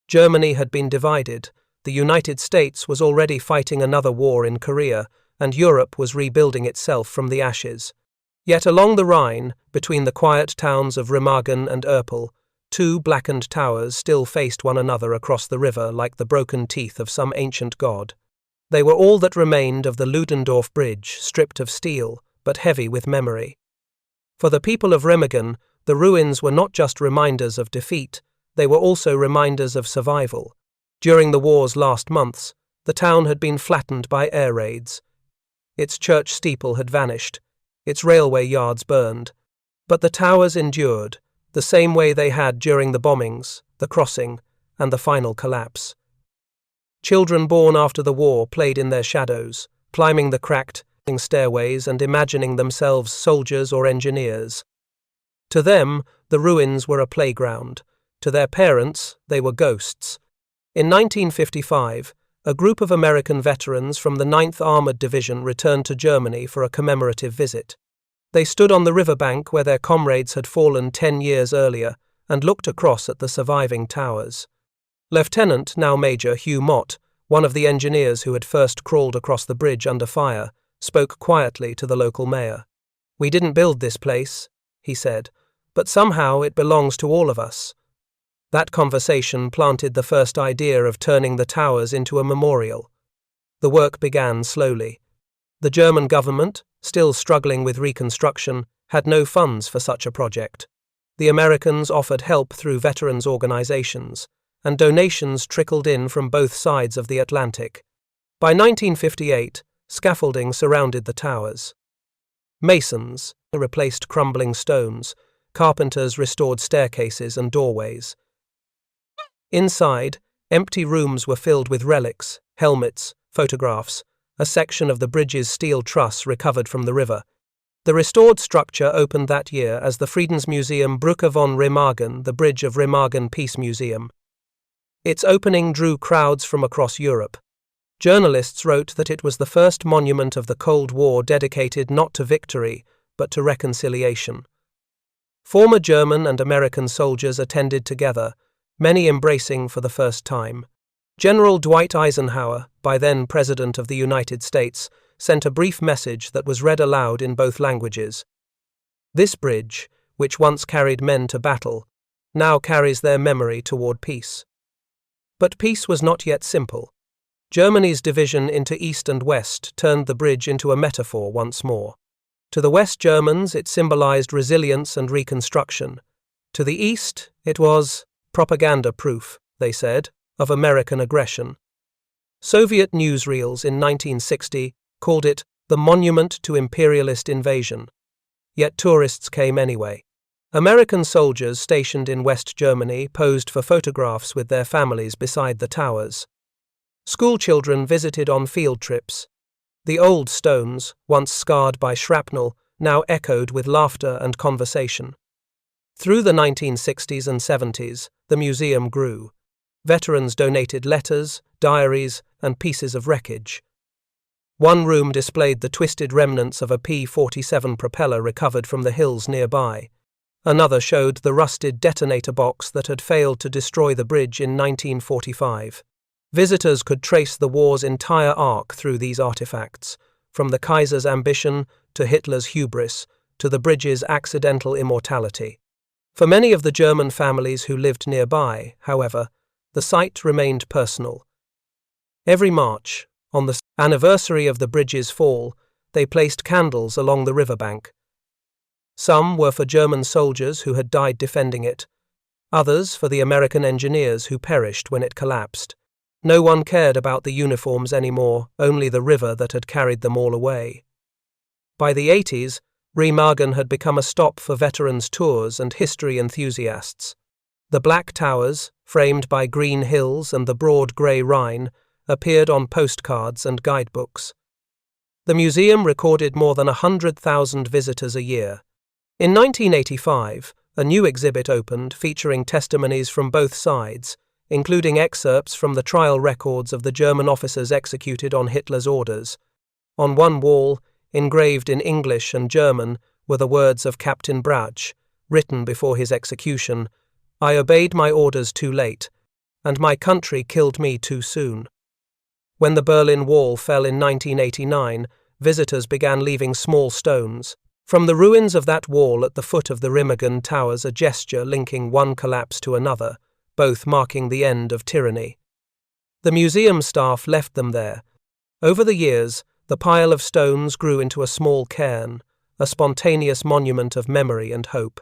Germany had been divided, the United States was already fighting another war in Korea, and Europe was rebuilding itself from the ashes. Yet along the Rhine, between the quiet towns of Remagen and Erpel, two blackened towers still faced one another across the river like the broken teeth of some ancient god. They were all that remained of the Ludendorff Bridge, stripped of steel, but heavy with memory. For the people of Remagen, the ruins were not just reminders of defeat, they were also reminders of survival. During the war's last months, the town had been flattened by air raids. Its church steeple had vanished, its railway yards burned. But the towers endured, the same way they had during the bombings, the crossing, and the final collapse. Children born after the war played in their shadows, climbing the cracked stairways and imagining themselves soldiers or engineers. To them, the ruins were a playground. To their parents, they were ghosts. In 1955, a group of American veterans from the 9th Armored Division returned to Germany for a commemorative visit. They stood on the riverbank where their comrades had fallen 10 years earlier and looked across at the surviving towers. Lieutenant, now Major, Hugh Mott, one of the engineers who had first crawled across the bridge under fire, spoke quietly to the local mayor. "We didn't build this place," he said, "but somehow it belongs to all of us." That conversation planted the first idea of turning the towers into a memorial. The work began slowly. The German government, still struggling with reconstruction, had no funds for such a project. The Americans offered help through veterans' organizations, and donations trickled in from both sides of the Atlantic. By 1958, scaffolding surrounded the towers. Masons replaced crumbling stones, carpenters restored staircases and doorways. Inside, empty rooms were filled with relics, helmets, photographs, a section of the bridge's steel truss recovered from the river. The restored structure opened that year as the Friedensmuseum Brücke von Remagen, the Bridge of Remagen Peace Museum. Its opening drew crowds from across Europe. Journalists wrote that it was the first monument of the Cold War dedicated not to victory, but to reconciliation. Former German and American soldiers attended together, many embracing for the first time. General Dwight Eisenhower, by then President of the United States, sent a brief message that was read aloud in both languages. This bridge, which once carried men to battle, now carries their memory toward peace. But peace was not yet simple. Germany's division into East and West turned the bridge into a metaphor once more. To the West Germans, it symbolized resilience and reconstruction. To the east, it was propaganda proof, they said, of American aggression. Soviet newsreels in 1960 called it the monument to imperialist invasion. Yet tourists came anyway. American soldiers stationed in West Germany posed for photographs with their families beside the towers. Schoolchildren visited on field trips. The old stones, once scarred by shrapnel, now echoed with laughter and conversation. Through the 1960s and 70s, the museum grew. Veterans donated letters, diaries, and pieces of wreckage. One room displayed the twisted remnants of a P-47 propeller recovered from the hills nearby. Another showed the rusted detonator box that had failed to destroy the bridge in 1945. Visitors could trace the war's entire arc through these artifacts, from the Kaiser's ambition to Hitler's hubris to the bridge's accidental immortality. For many of the German families who lived nearby, however, the site remained personal. Every March, on the anniversary of the bridge's fall, they placed candles along the riverbank. Some were for German soldiers who had died defending it, others for the American engineers who perished when it collapsed. No one cared about the uniforms anymore, only the river that had carried them all away. By the 80s, Remagen had become a stop for veterans' tours and history enthusiasts. The black towers, framed by green hills and the broad grey Rhine, appeared on postcards and guidebooks. The museum recorded more than 100,000 visitors a year. In 1985, a new exhibit opened featuring testimonies from both sides, including excerpts from the trial records of the German officers executed on Hitler's orders. On one wall, engraved in English and German, were the words of Captain Brach, written before his execution, "I obeyed my orders too late, and my country killed me too soon." When the Berlin Wall fell in 1989, visitors began leaving small stones. From the ruins of that wall at the foot of the Remagen towers, a gesture linking one collapse to another, both marking the end of tyranny. The museum staff left them there. Over the years, the pile of stones grew into a small cairn, a spontaneous monument of memory and hope.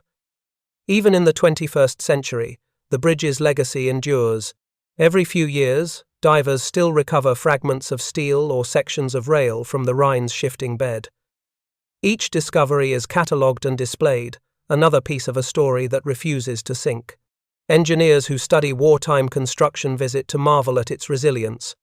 Even in the 21st century, the bridge's legacy endures. Every few years, divers still recover fragments of steel or sections of rail from the Rhine's shifting bed. Each discovery is catalogued and displayed, another piece of a story that refuses to sink. Engineers who study wartime construction visit to marvel at its resilience.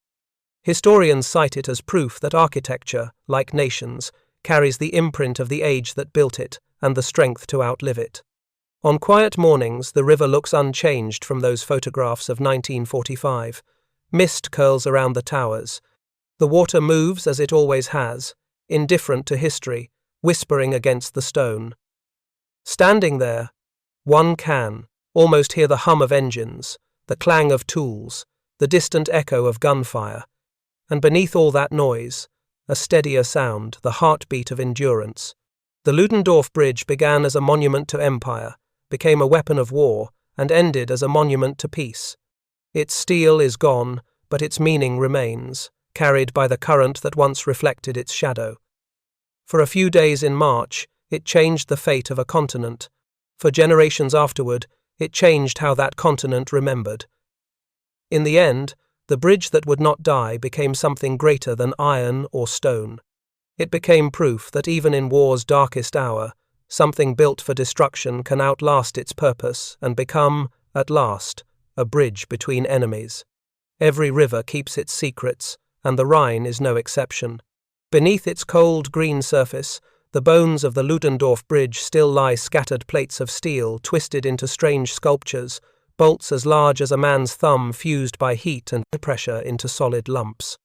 Historians cite it as proof that architecture, like nations, carries the imprint of the age that built it and the strength to outlive it. On quiet mornings, the river looks unchanged from those photographs of 1945. Mist curls around the towers. The water moves as it always has, indifferent to history, whispering against the stone. Standing there, one can almost hear the hum of engines, the clang of tools, the distant echo of gunfire, and beneath all that noise, a steadier sound, the heartbeat of endurance. The Ludendorff Bridge began as a monument to empire, became a weapon of war, and ended as a monument to peace. Its steel is gone, but its meaning remains, carried by the current that once reflected its shadow. For a few days in March, it changed the fate of a continent. For generations afterward, it changed how that continent remembered. In the end, the bridge that would not die became something greater than iron or stone. It became proof that even in war's darkest hour, something built for destruction can outlast its purpose and become, at last, a bridge between enemies. Every river keeps its secrets, and the Rhine is no exception. Beneath its cold green surface, the bones of the Ludendorff Bridge still lie scattered plates of steel twisted into strange sculptures, bolts as large as a man's thumb fused by heat and pressure into solid lumps.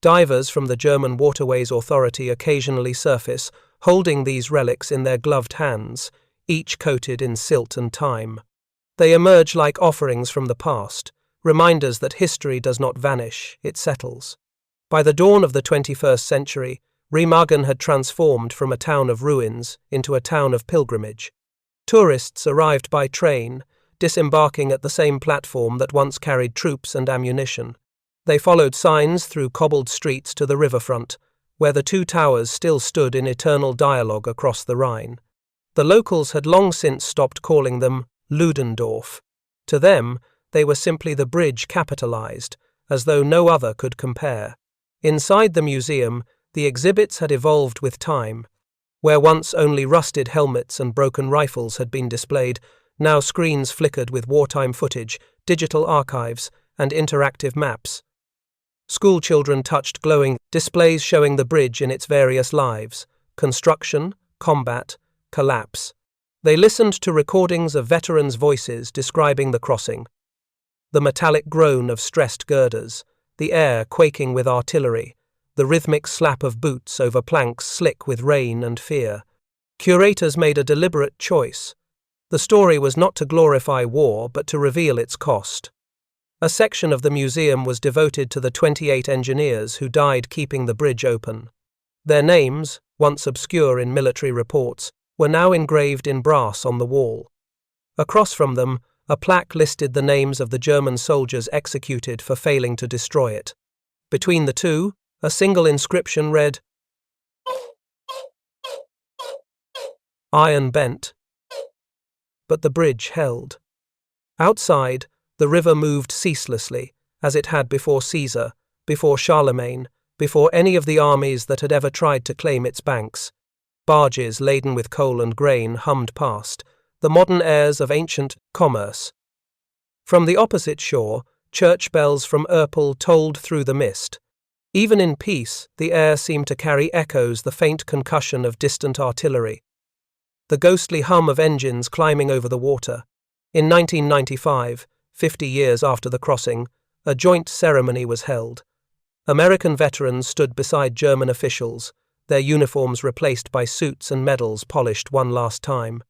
Divers from the German Waterways Authority occasionally surface, holding these relics in their gloved hands, each coated in silt and time. They emerge like offerings from the past, reminders that history does not vanish, it settles. By the dawn of the 21st century, Remagen had transformed from a town of ruins into a town of pilgrimage. Tourists arrived by train, disembarking at the same platform that once carried troops and ammunition. They followed signs through cobbled streets to the riverfront, where the two towers still stood in eternal dialogue across the Rhine. The locals had long since stopped calling them Ludendorff. To them, they were simply the bridge capitalized, as though no other could compare. Inside the museum, the exhibits had evolved with time. Where once only rusted helmets and broken rifles had been displayed, now screens flickered with wartime footage, digital archives, and interactive maps. School children touched glowing displays showing the bridge in its various lives: construction, combat, collapse. They listened to recordings of veterans' voices describing the crossing. The metallic groan of stressed girders, the air quaking with artillery, the rhythmic slap of boots over planks slick with rain and fear. Curators made a deliberate choice. The story was not to glorify war, but to reveal its cost. A section of the museum was devoted to the 28 engineers who died keeping the bridge open. Their names, once obscure in military reports, were now engraved in brass on the wall. Across from them, a plaque listed the names of the German soldiers executed for failing to destroy it. Between the two, a single inscription read, "Iron bent." But the bridge held. Outside, the river moved ceaselessly, as it had before Caesar, before Charlemagne, before any of the armies that had ever tried to claim its banks. Barges laden with coal and grain hummed past, the modern airs of ancient commerce. From the opposite shore, church bells from Erpel tolled through the mist. Even in peace, the air seemed to carry echoes, the faint concussion of distant artillery. The ghostly hum of engines climbing over the water. In 1995, 50 years after the crossing, a joint ceremony was held. American veterans stood beside German officials, their uniforms replaced by suits and medals polished one last time.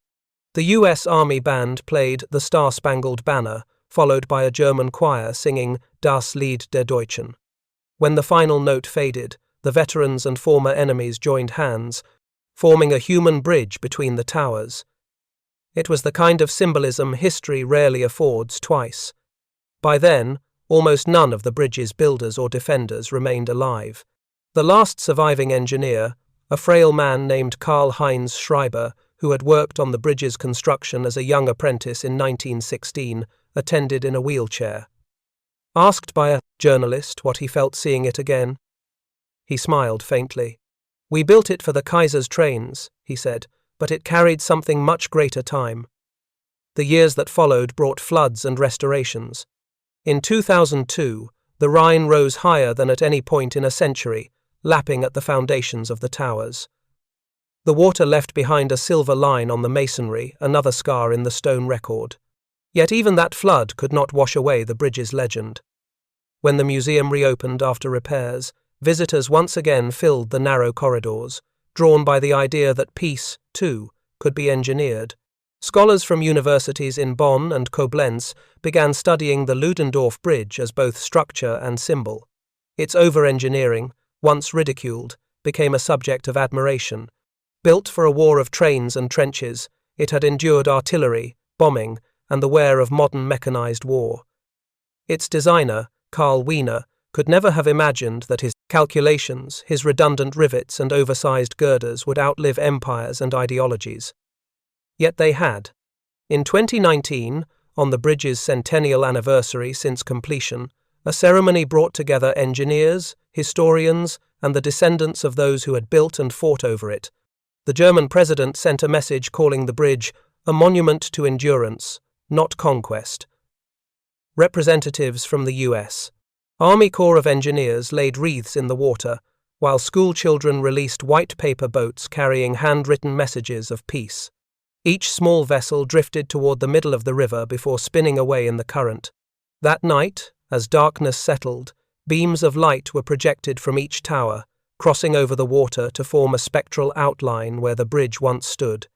The U.S. Army band played the Star-Spangled Banner, followed by a German choir singing Das Lied der Deutschen. When the final note faded, the veterans and former enemies joined hands, forming a human bridge between the towers. It was the kind of symbolism history rarely affords twice. By then, almost none of the bridge's builders or defenders remained alive. The last surviving engineer, a frail man named Karl-Heinz Schreiber, who had worked on the bridge's construction as a young apprentice in 1916, attended in a wheelchair. Asked by a journalist what he felt seeing it again, he smiled faintly. "We built it for the Kaiser's trains," he said, "but it carried something much greater time." The years that followed brought floods and restorations. In 2002, the Rhine rose higher than at any point in a century, lapping at the foundations of the towers. The water left behind a silver line on the masonry, another scar in the stone record. Yet even that flood could not wash away the bridge's legend. When the museum reopened after repairs, visitors once again filled the narrow corridors, drawn by the idea that peace, too, could be engineered. Scholars from universities in Bonn and Koblenz began studying the Ludendorff Bridge as both structure and symbol. Its overengineering, once ridiculed, became a subject of admiration. Built for a war of trains and trenches, it had endured artillery, bombing, and the wear of modern mechanized war. Its designer, Karl Wiener, could never have imagined that his calculations, his redundant rivets and oversized girders would outlive empires and ideologies. Yet they had. In 2019, on the bridge's centennial anniversary since completion, a ceremony brought together engineers, historians, and the descendants of those who had built and fought over it. The German president sent a message calling the bridge a monument to endurance, not conquest. Representatives from the U.S. Army Corps of Engineers laid wreaths in the water, while school children released white paper boats carrying handwritten messages of peace. Each small vessel drifted toward the middle of the river before spinning away in the current. That night, as darkness settled, beams of light were projected from each tower, crossing over the water to form a spectral outline where the bridge once stood.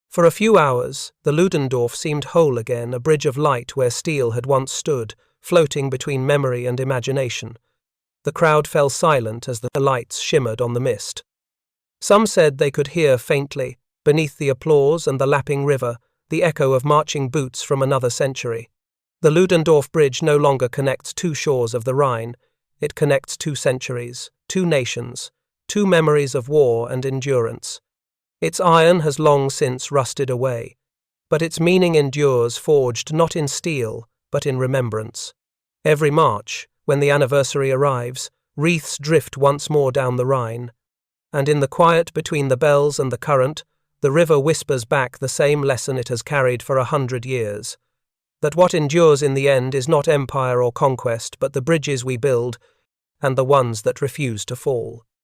For a few hours, the Ludendorff seemed whole again, a bridge of light where steel had once stood, floating between memory and imagination. The crowd fell silent as the lights shimmered on the mist. Some said they could hear faintly, beneath the applause and the lapping river, the echo of marching boots from another century. The Ludendorff Bridge no longer connects two shores of the Rhine. It connects two centuries, two nations, two memories of war and endurance. Its iron has long since rusted away, but its meaning endures, forged not in steel, but in remembrance. Every March, when the anniversary arrives, wreaths drift once more down the Rhine, and in the quiet between the bells and the current, the river whispers back the same lesson it has carried for 100 years, that what endures in the end is not empire or conquest, but the bridges we build and the ones that refuse to fall.